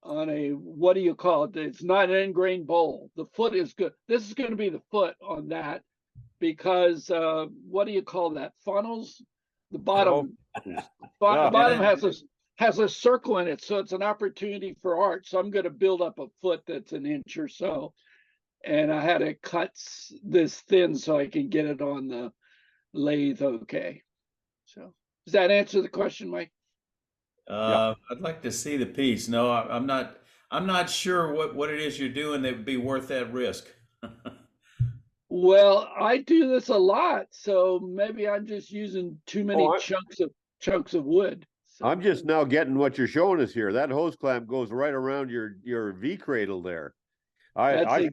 S5: what do you call it? It's not an end grain bowl. The foot is good. This is going to be the foot on that, because what do you call that? Funnels. The bottom bottom has a circle in it, so it's an opportunity for art. So I'm going to build up a foot that's an inch or so, and I had to cut this thin so I can get it on the lathe. Okay. So does that answer the question, Mike?
S7: I'd like to see the piece. No, I'm not sure what it is you're doing that would be worth that risk.
S5: Well, I do this a lot, so maybe I'm just using too many chunks of wood. So.
S1: I'm just now getting what you're showing us here. That hose clamp goes right around your V cradle there. I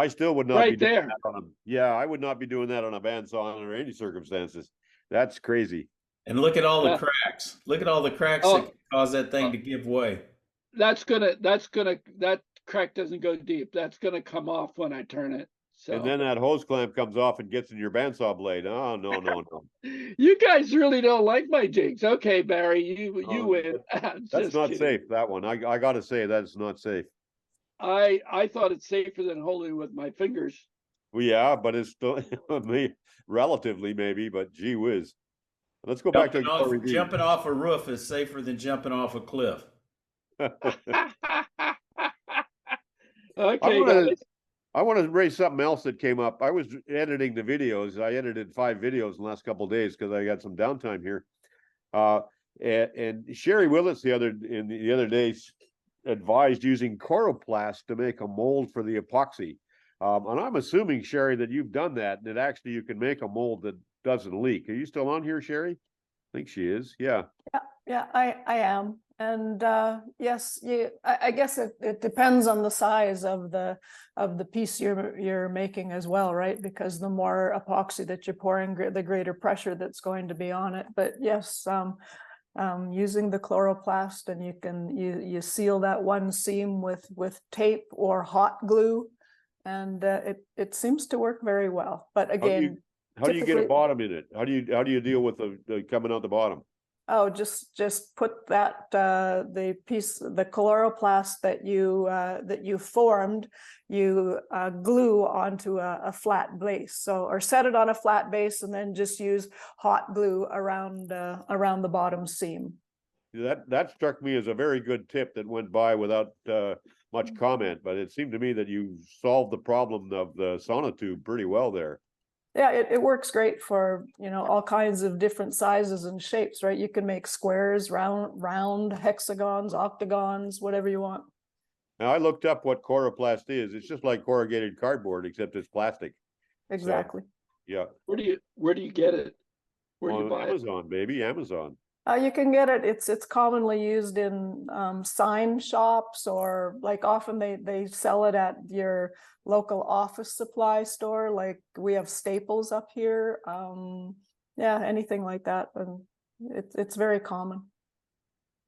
S1: still would not be doing that on I would not be doing that on a bandsaw under any circumstances. That's crazy.
S7: And look at all the cracks. Look at all the cracks that can cause that thing to give way.
S5: That crack doesn't go deep. That's gonna come off when I turn it. So.
S1: And then that hose clamp comes off and gets in your bandsaw blade. Oh, no.
S5: You guys really don't like my jigs. Okay, Barry, you win.
S1: That's not safe, that one. I got to say, that's not safe.
S5: I thought it's safer than holding with my fingers.
S1: Well, yeah, but it's still relatively maybe, but gee whiz. Let's go back to
S7: jumping off a roof is safer than jumping off a cliff.
S5: Okay,
S1: I want to raise something else that came up. I was editing the videos. I edited 5 videos in the last couple of days because I got some downtime here. And Sherry Wilets the other day advised using coroplast to make a mold for the epoxy. And I'm assuming, Sherry, that you've done that, and that actually you can make a mold that doesn't leak. Are you still on here, Sherry? I think she is. Yeah.
S13: Yeah, I am. And yes, I guess it depends on the size of the piece you're making as well, right? Because the more epoxy that you're pouring, the greater pressure that's going to be on it. But yes, using the coroplast, and you seal that one seam with tape or hot glue, and it seems to work very well. But again,
S1: how do you get a bottom in it? How do you deal with the coming out the bottom?
S13: Oh, just put that the chloroplast that you formed, you glue onto a flat base. So, or set it on a flat base, and then just use hot glue around the bottom seam.
S1: That struck me as a very good tip that went by without much comment, but it seemed to me that you solved the problem of the sonotube pretty well there.
S13: Yeah, it works great for, all kinds of different sizes and shapes, right? You can make squares, round hexagons, octagons, whatever you want.
S1: Now, I looked up what coroplast is. It's just like corrugated cardboard, except it's plastic.
S13: Exactly.
S1: So, yeah.
S5: Where do you get it? Where do you buy
S1: Amazon, baby, Amazon.
S13: You can get it. It's commonly used in sign shops, or like often they sell it at your local office supply store. Like we have Staples up here. Yeah, anything like that, and it's very common.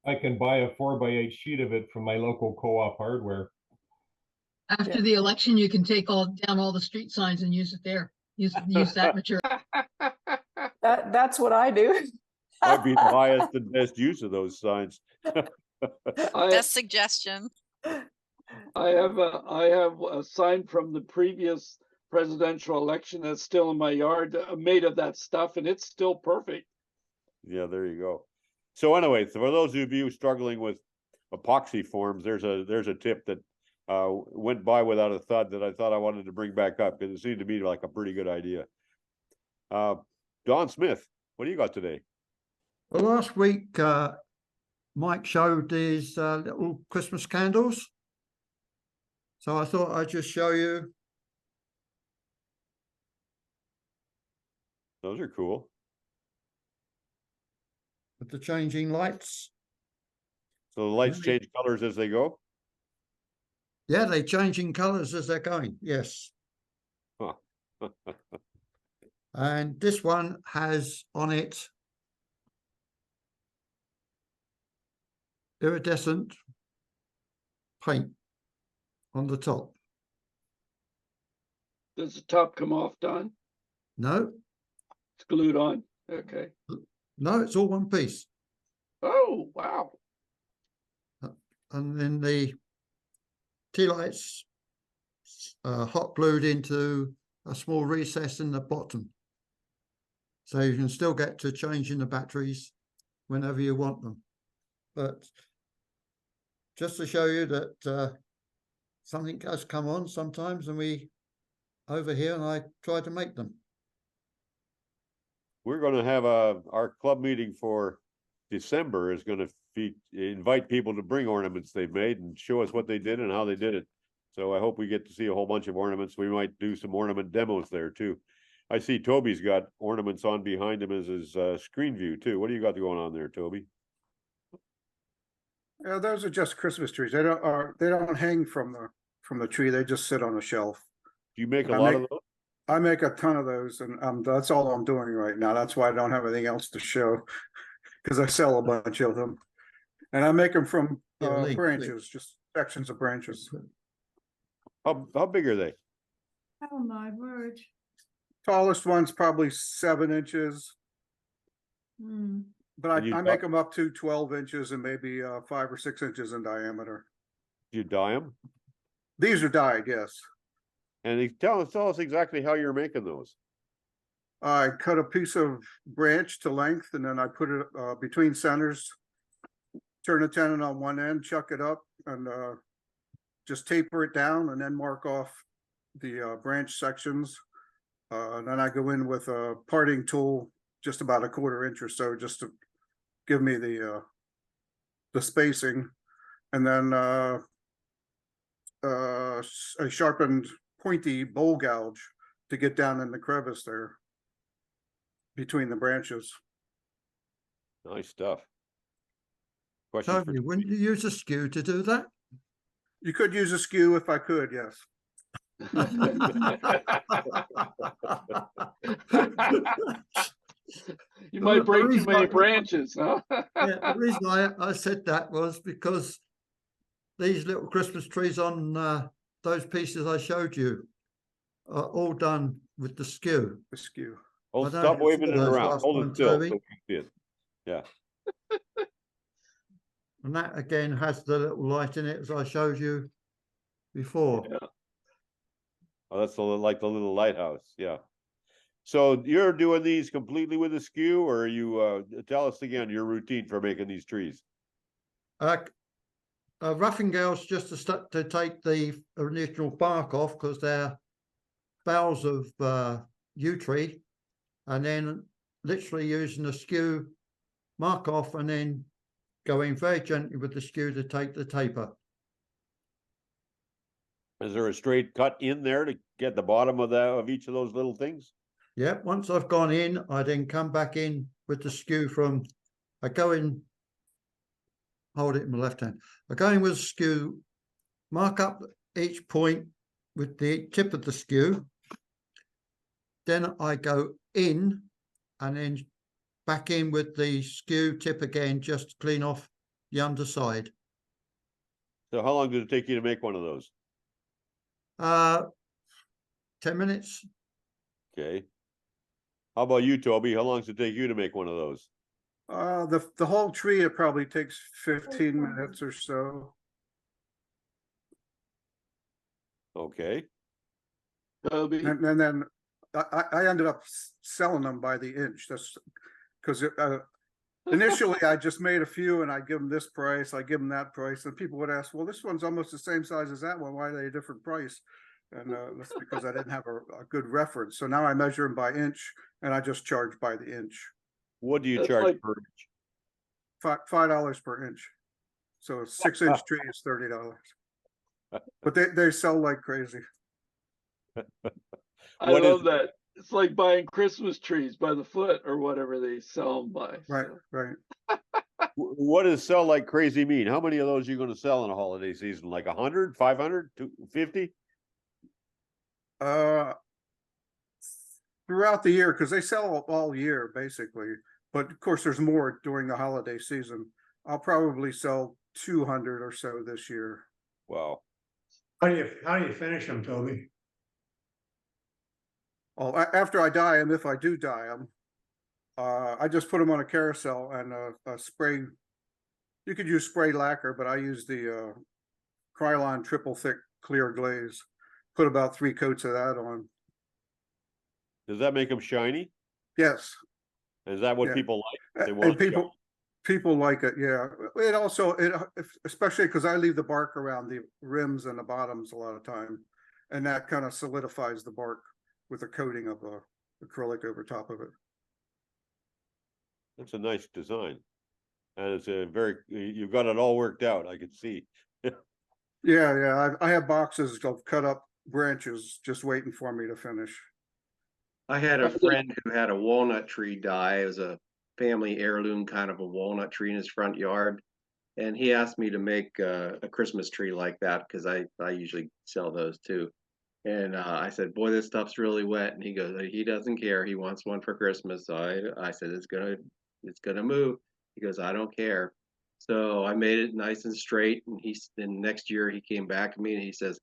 S18: I can buy a 4x8 sheet of it from my local co-op hardware.
S15: After the election, you can take down all the street signs and use it there. Use that material.
S13: That's what I do.
S1: Might be the highest and best use of those signs.
S17: Best suggestion.
S5: I have a sign from the previous presidential election that's still in my yard, made of that stuff, and it's still perfect.
S1: Yeah, there you go. So anyway, so for those of you struggling with epoxy forms, there's a tip that went by without a thud that I thought I wanted to bring back up, because it seemed to me like a pretty good idea. Don Smith, what do you got today?
S8: Well, last week, Mike showed these little Christmas candles. So I thought I'd just show you.
S1: Those are cool.
S8: With the changing lights.
S1: So the lights change colors as they go?
S8: Yeah, they're changing colors as they're going, yes.
S1: Huh.
S8: And this one has on it iridescent paint on the top.
S5: Does the top come off, Don?
S8: No.
S5: It's glued on. Okay.
S8: No, it's all one piece.
S5: Oh, wow.
S8: And then the tea lights hot glued into a small recess in the bottom. So you can still get to changing the batteries whenever you want them. But just to show you that something does come on sometimes, and we over here, and I try to make them.
S1: We're going to have our club meeting for December is going to invite people to bring ornaments they've made and show us what they did and how they did it. So I hope we get to see a whole bunch of ornaments. We might do some ornament demos there too. I see Toby's got ornaments on behind him as his screen view too. What do you got going on there, Toby?
S19: Yeah, those are just Christmas trees. They don't hang from the tree. They just sit on a shelf.
S1: Do you make a lot of those?
S19: I make a ton of those, and that's all I'm doing right now. That's why I don't have anything else to show, because I sell a bunch of them, and I make them from branches, just sections of branches.
S1: How big are they?
S15: Oh my word!
S19: Tallest one's probably 7 inches. But I make them up to 12 inches and maybe 5 or 6 inches in diameter.
S1: Do you dye them?
S19: These are dyed, yes.
S1: And tell us exactly how you're making those.
S19: I cut a piece of branch to length, and then I put it between centers, turn a tenon on one end, chuck it up, and just taper it down, and then mark off the branch sections. And then I go in with a parting tool, just about a 1/4 inch or so, just to give me the spacing, and then a sharpened pointy bowl gouge to get down in the crevice there between the branches.
S1: Nice stuff. Questions
S8: Toby, wouldn't you use a skew to do that?
S19: You could use a skew if I could, yes.
S5: You might break too many branches, huh?
S8: Yeah, the reason I said that was because these little Christmas trees on those pieces I showed you are all done with the skew.
S19: The skew.
S1: Oh,
S8: I don't know
S1: stop
S8: if you
S1: waving
S8: saw
S1: it
S8: those
S1: around.
S8: last
S1: Hold
S8: time,
S1: it still.
S8: Toby.
S1: So we can see it. Yeah.
S8: And that again has the little light in it as I showed you before.
S5: Yeah.
S1: Oh, that's like the little lighthouse. Yeah. So you're doing these completely with a skew, or are you tell us again your routine for making these trees?
S8: Roughingales just to take the original bark off because they're boughs of yew tree, and then literally using the skew, mark off, and then going very gently with the skew to take the taper.
S1: Is there a straight cut in there to get the bottom of each of those little things?
S8: Yeah, once I've gone in, I then come back in with the skew I go in, hold it in my left hand. I go in with a skew, mark up each point with the tip of the skew. Then I go in and then back in with the skew tip again, just to clean off the underside.
S1: So how long did it take you to make one of those?
S8: 10 minutes.
S1: Okay. How about you, Toby? How long does it take you to make one of those?
S19: The whole tree, it probably takes 15 minutes or so.
S1: Okay.
S19: And then I ended up selling them by the inch. That's because initially I just made a few and I give them this price, I give them that price, and people would ask, well, this one's almost the same size as that one. Why are they a different price? And that's because I didn't have a good reference. So now I measure them by inch, and I just charge by the inch.
S1: What do you charge per inch?
S19: $5 per inch. So a 6-inch tree is $30. But they sell like crazy.
S5: I love that. It's like buying Christmas trees by the foot or whatever they sell them by.
S19: Right, right.
S1: What does sell like crazy mean? How many of those are you going to sell in a holiday season? Like 100, 500, 250?
S19: Throughout the year, because they sell all year basically. But of course, there's more during the holiday season. I'll probably sell 200 or so this year.
S1: Wow.
S16: How do you finish them, Toby?
S19: Oh, after I dye them, if I do dye them, I just put them on a carousel and spray. You could use spray lacquer, but I use the Krylon triple thick clear glaze. Put about 3 coats of that on.
S1: Does that make them shiny?
S19: Yes.
S1: Is that what people like? They want
S19: and people like it. Yeah. It also especially because I leave the bark around the rims and the bottoms a lot of time, and that kind of solidifies the bark with a coating of acrylic over top of it.
S1: That's a nice design, and it's you've got it all worked out. I can see.
S19: Yeah. I have boxes of cut up branches just waiting for me to finish.
S14: I had a friend who had a walnut tree die. It was a family heirloom kind of a walnut tree in his front yard. And he asked me to make a Christmas tree like that because I usually sell those too. And I said, boy, this stuff's really wet. And he goes, he doesn't care. He wants one for Christmas. So I said, it's gonna move. He goes, I don't care. So I made it nice and straight. And then next year he came back to me and he says,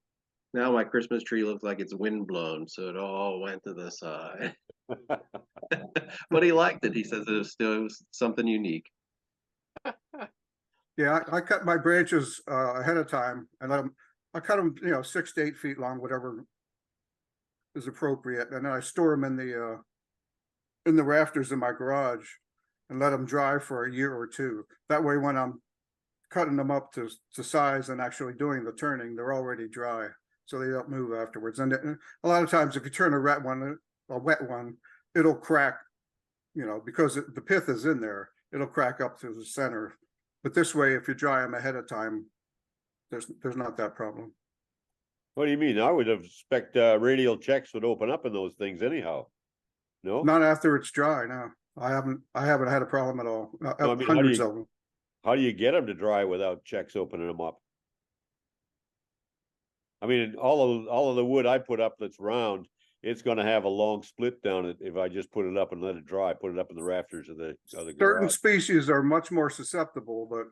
S14: now my Christmas tree looks like it's wind blown. So it all went to the side. But he liked it. He says it was something unique.
S19: Yeah, I cut my branches ahead of time and I cut them, 6 to 8 feet long, whatever is appropriate. And then I store them in the rafters in my garage and let them dry for a year or two. That way, when I'm cutting them up to size and actually doing the turning, they're already dry, so they don't move afterwards. And a lot of times, if you turn a wet one, it'll crack, because the pith is in there, it'll crack up to the center. But this way, if you dry them ahead of time, there's not that problem.
S1: What do you mean? I would expect radial checks would open up in those things anyhow. No,
S19: not after it's dry. No, I haven't had a problem at all.
S1: No, I mean,
S19: hundreds of them.
S1: How do you get them to dry without checks opening them up? I mean, all of the wood I put up that's round, it's going to have a long split down it if I just put it up and let it dry. Put it up in the rafters of the
S19: Certain
S1: garage.
S19: species are much more susceptible, but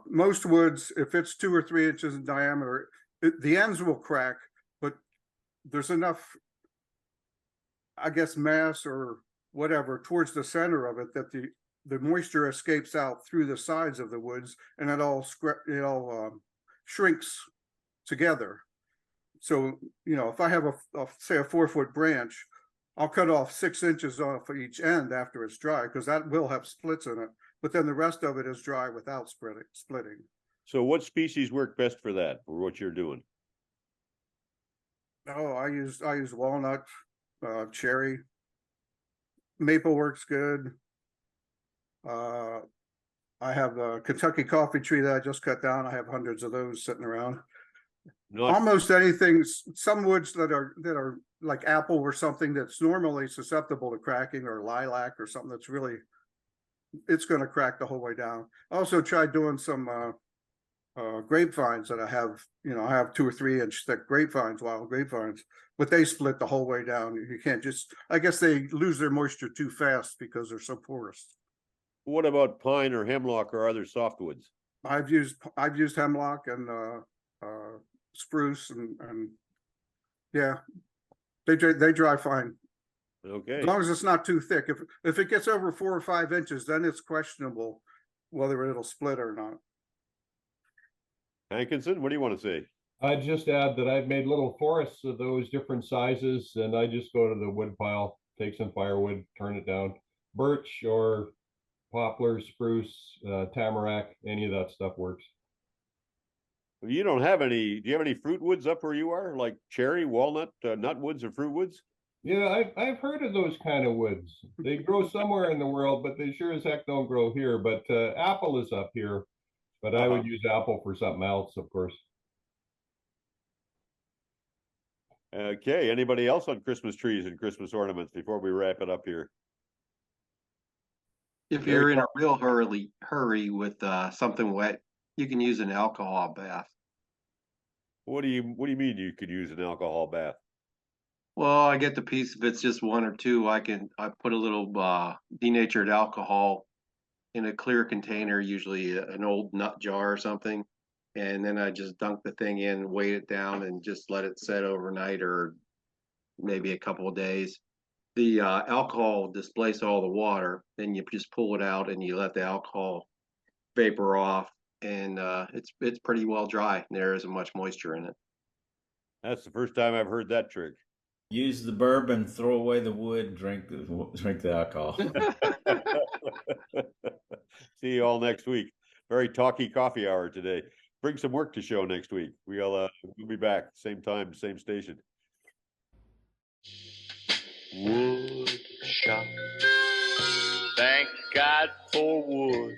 S19: most woods, if it's 2 or 3 inches in diameter, the ends will crack, but there's enough, I guess, mass or whatever towards the center of it that the moisture escapes out through the sides of the woods, and it all shrinks together. So, you know, if I have say a 4-foot branch, I'll cut off 6 inches off of each end after it's dry, because that will have splits in it. But then the rest of it is dry without splitting.
S1: So what species work best for that, for what you're doing?
S19: Oh, I use walnut, cherry. Maple works good. I have a Kentucky coffee tree that I just cut down. I have hundreds of those sitting around. Almost anything, some woods that are like apple or something that's normally susceptible to cracking, or lilac or something that's really, it's going to crack the whole way down. I also tried doing some grapevines that I have, you know, I have 2 or 3 inch thick grapevines, wild grapevines, but they split the whole way down. You can't just, I guess they lose their moisture too fast because they're so porous.
S1: What about pine or hemlock or other softwoods?
S19: I've used hemlock and spruce and yeah, they dry fine.
S1: Okay.
S19: As long as it's not too thick. If it gets over 4 or 5 inches, then it's questionable whether it'll split or not.
S1: Hankinson, what do you want to say?
S18: I'd just add that I've made little forests of those different sizes, and I just go to the wood pile, take some firewood, turn it down. Birch or poplar, spruce, tamarack, any of that stuff works.
S1: You don't have any, do you have any fruit woods up where you are? Like cherry, walnut, nut woods or fruit woods?
S18: Yeah, I've heard of those kind of woods. They grow somewhere in the world, but they sure as heck don't grow here. But apple is up here, but I would use apple for something else, of course.
S1: Okay, anybody else on Christmas trees and Christmas ornaments before we wrap it up here?
S14: If you're in a real hurry with something wet, you can use an alcohol bath.
S1: What do you mean you could use an alcohol bath?
S14: Well, I get the piece, if it's just 1 or 2, I put a little denatured alcohol in a clear container, usually an old nut jar or something, and then I just dunk the thing in, weight it down, and just let it set overnight or maybe a couple of days. The alcohol displaces all the water, then you just pull it out and you let the alcohol vapor off, and it's pretty well dry. There isn't much moisture in it. That's
S1: the first time I've heard that trick.
S7: Use the bourbon, throw away the wood, drink the alcohol.
S1: See you all next week. Very talky coffee hour today. Bring some work to show next week. We'll be back same time, same station.
S20: Wood shop. Thank God for wood.